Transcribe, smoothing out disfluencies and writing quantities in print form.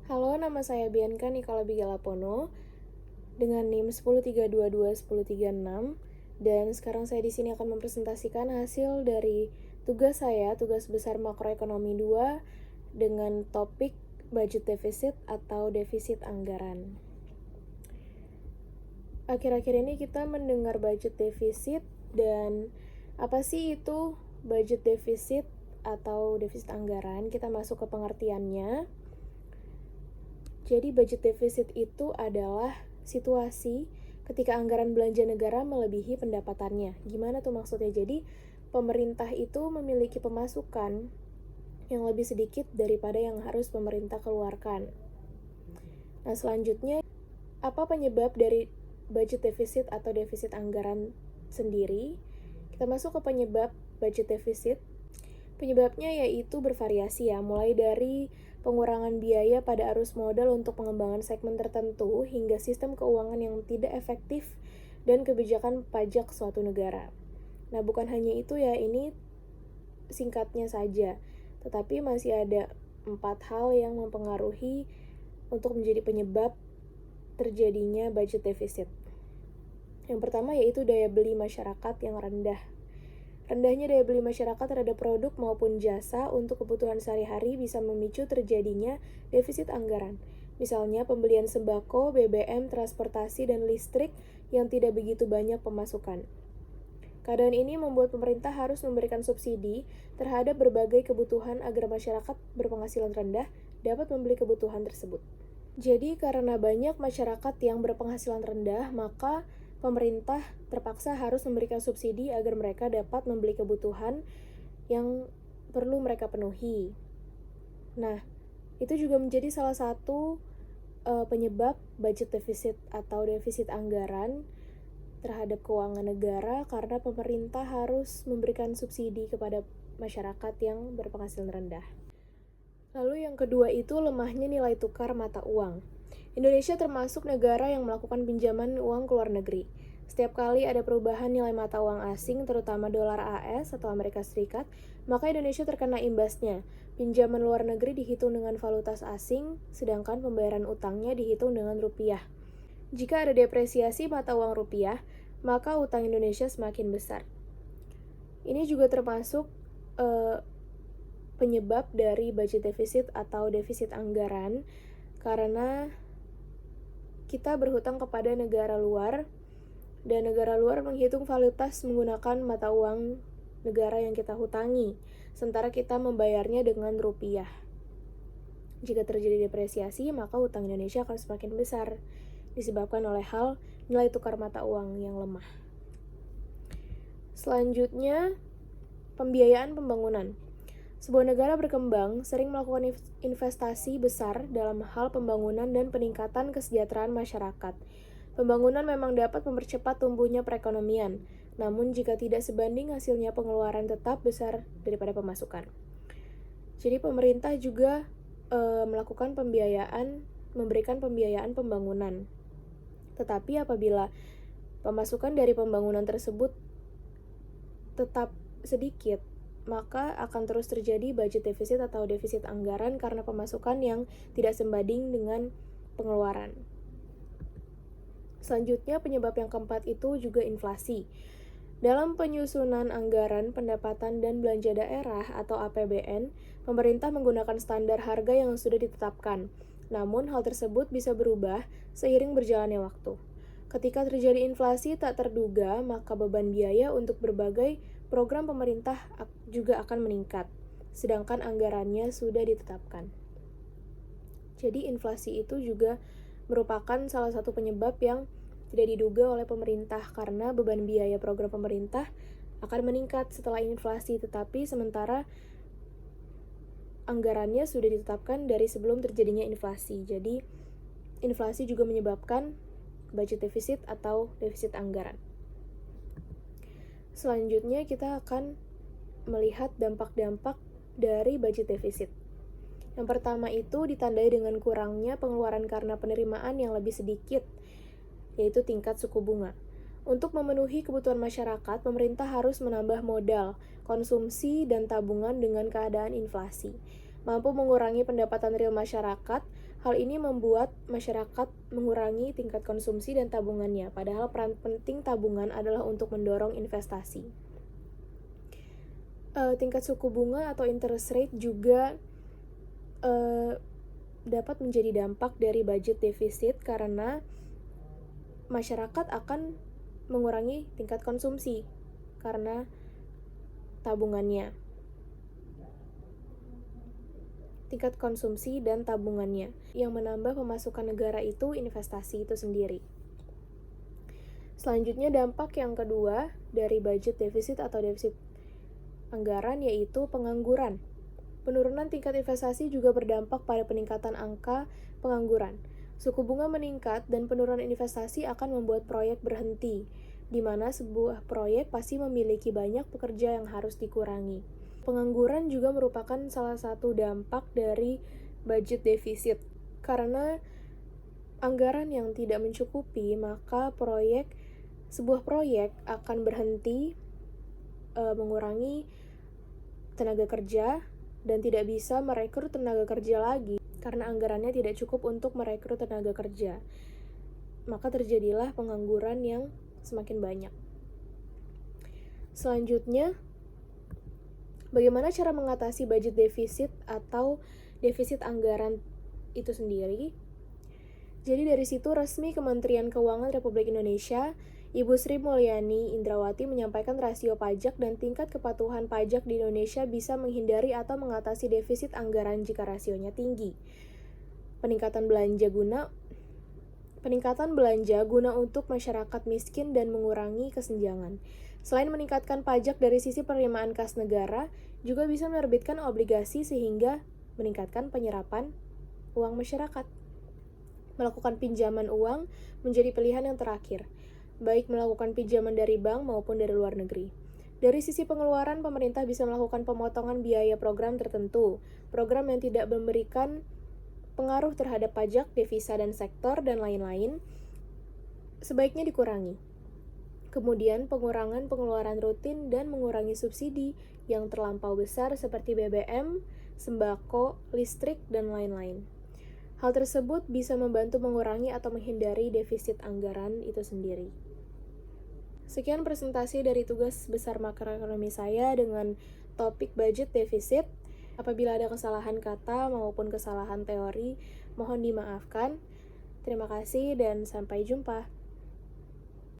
Halo, nama saya Bianca Nicola Bigalapono dengan NIM 103221036 dan sekarang saya di sini akan mempresentasikan hasil dari tugas besar makroekonomi 2 dengan topik budget deficit atau defisit anggaran. Akhir-akhir ini kita mendengar budget defisit dan apa sih itu budget defisit atau defisit anggaran? Kita masuk ke pengertiannya. Jadi budget defisit itu adalah situasi ketika anggaran belanja negara melebihi pendapatannya. Gimana tuh maksudnya? Jadi pemerintah itu memiliki pemasukan yang lebih sedikit daripada yang harus pemerintah keluarkan. Nah, selanjutnya apa penyebab dari budget defisit atau defisit anggaran sendiri? Kita masuk ke penyebab budget defisit. Penyebabnya yaitu bervariasi ya, mulai dari pengurangan biaya pada arus modal untuk pengembangan segmen tertentu hingga sistem keuangan yang tidak efektif dan kebijakan pajak suatu negara. Nah, bukan hanya itu ya, ini singkatnya saja, tetapi masih ada 4 hal yang mempengaruhi untuk menjadi penyebab terjadinya budget defisit. Yang pertama yaitu daya beli masyarakat yang rendah. Rendahnya daya beli masyarakat terhadap produk maupun jasa untuk kebutuhan sehari-hari bisa memicu terjadinya defisit anggaran. Misalnya pembelian sembako, BBM, transportasi, dan listrik yang tidak begitu banyak pemasukan. Keadaan ini membuat pemerintah harus memberikan subsidi terhadap berbagai kebutuhan agar masyarakat berpenghasilan rendah dapat membeli kebutuhan tersebut. Jadi karena banyak masyarakat yang berpenghasilan rendah, maka pemerintah terpaksa harus memberikan subsidi agar mereka dapat membeli kebutuhan yang perlu mereka penuhi. Nah, itu juga menjadi salah satu penyebab budget defisit atau defisit anggaran terhadap keuangan negara karena pemerintah harus memberikan subsidi kepada masyarakat yang berpenghasilan rendah. Lalu yang kedua itu lemahnya nilai tukar mata uang. Indonesia termasuk negara yang melakukan pinjaman uang ke luar negeri. Setiap kali ada perubahan nilai mata uang asing, terutama dolar AS atau Amerika Serikat, maka Indonesia terkena imbasnya. Pinjaman luar negeri dihitung dengan valutas asing, sedangkan pembayaran utangnya dihitung dengan rupiah. Jika ada depresiasi mata uang rupiah, maka utang Indonesia semakin besar. Ini juga termasuk penyebab dari budget defisit atau defisit anggaran karena kita berhutang kepada negara luar dan negara luar menghitung valutas menggunakan mata uang negara yang kita hutangi, sementara kita membayarnya dengan rupiah. Jika terjadi depresiasi, maka hutang Indonesia akan semakin besar, disebabkan oleh hal nilai tukar mata uang yang lemah. Selanjutnya, pembiayaan pembangunan. Sebuah negara berkembang sering melakukan investasi besar dalam hal pembangunan dan peningkatan kesejahteraan masyarakat. Pembangunan memang dapat mempercepat tumbuhnya perekonomian, namun jika tidak sebanding hasilnya pengeluaran tetap besar daripada pemasukan. Jadi pemerintah juga melakukan memberikan pembiayaan pembangunan. Tetapi apabila pemasukan dari pembangunan tersebut tetap sedikit, maka akan terus terjadi budget defisit atau defisit anggaran karena pemasukan yang tidak sebanding dengan pengeluaran. Selanjutnya, penyebab yang keempat itu juga inflasi. Dalam penyusunan anggaran pendapatan dan belanja daerah atau APBN, pemerintah menggunakan standar harga yang sudah ditetapkan. Namun, hal tersebut bisa berubah seiring berjalannya waktu. Ketika terjadi inflasi tak terduga, maka beban biaya untuk berbagai program pemerintah juga akan meningkat, sedangkan anggarannya sudah ditetapkan. Jadi inflasi itu juga merupakan salah satu penyebab yang tidak diduga oleh pemerintah karena beban biaya program pemerintah akan meningkat setelah inflasi, tetapi sementara anggarannya sudah ditetapkan dari sebelum terjadinya inflasi. Jadi inflasi juga menyebabkan budget defisit atau defisit anggaran. Selanjutnya kita akan melihat dampak-dampak dari budget defisit. Yang pertama itu ditandai dengan kurangnya pengeluaran karena penerimaan yang lebih sedikit, yaitu tingkat suku bunga. Untuk memenuhi kebutuhan masyarakat, pemerintah harus menambah modal, konsumsi, dan tabungan dengan keadaan inflasi. mampu mengurangi pendapatan real masyarakat. Hal ini membuat masyarakat mengurangi tingkat konsumsi dan tabungannya, padahal peran penting tabungan adalah untuk mendorong investasi. Tingkat suku bunga atau interest rate juga dapat menjadi dampak dari budget defisit karena masyarakat akan mengurangi tingkat konsumsi karena tabungannya. Tingkat konsumsi dan tabungannya. Yang menambah pemasukan negara itu investasi itu sendiri. Selanjutnya dampak yang kedua dari budget defisit atau defisit anggaran yaitu pengangguran. Penurunan tingkat investasi juga berdampak pada peningkatan angka pengangguran. Suku bunga meningkat dan penurunan investasi akan membuat proyek berhenti, di mana sebuah proyek pasti memiliki banyak pekerja yang harus dikurangi. Pengangguran juga merupakan salah satu dampak dari budget defisit. Karena anggaran yang tidak mencukupi, maka sebuah proyek akan berhenti, mengurangi tenaga kerja, dan tidak bisa merekrut tenaga kerja lagi karena anggarannya tidak cukup untuk merekrut tenaga kerja. Maka terjadilah pengangguran yang semakin banyak. Selanjutnya, bagaimana cara mengatasi budget defisit atau defisit anggaran itu sendiri? Jadi dari situ resmi Kementerian Keuangan Republik Indonesia, Ibu Sri Mulyani Indrawati menyampaikan rasio pajak dan tingkat kepatuhan pajak di Indonesia bisa menghindari atau mengatasi defisit anggaran jika rasionya tinggi. Peningkatan belanja guna untuk masyarakat miskin dan mengurangi kesenjangan. Selain meningkatkan pajak dari sisi penerimaan kas negara, juga bisa menerbitkan obligasi sehingga meningkatkan penyerapan uang masyarakat. Melakukan pinjaman uang menjadi pilihan yang terakhir, baik melakukan pinjaman dari bank maupun dari luar negeri. Dari sisi pengeluaran, pemerintah bisa melakukan pemotongan biaya program tertentu. Program yang tidak memberikan pengaruh terhadap pajak, devisa, dan sektor, dan lain-lain, sebaiknya dikurangi. Kemudian, pengurangan pengeluaran rutin dan mengurangi subsidi yang terlampau besar seperti BBM, sembako, listrik, dan lain-lain. Hal tersebut bisa membantu mengurangi atau menghindari defisit anggaran itu sendiri. Sekian presentasi dari tugas besar makroekonomi saya dengan topik budget defisit. Apabila ada kesalahan kata maupun kesalahan teori, mohon dimaafkan. Terima kasih dan sampai jumpa.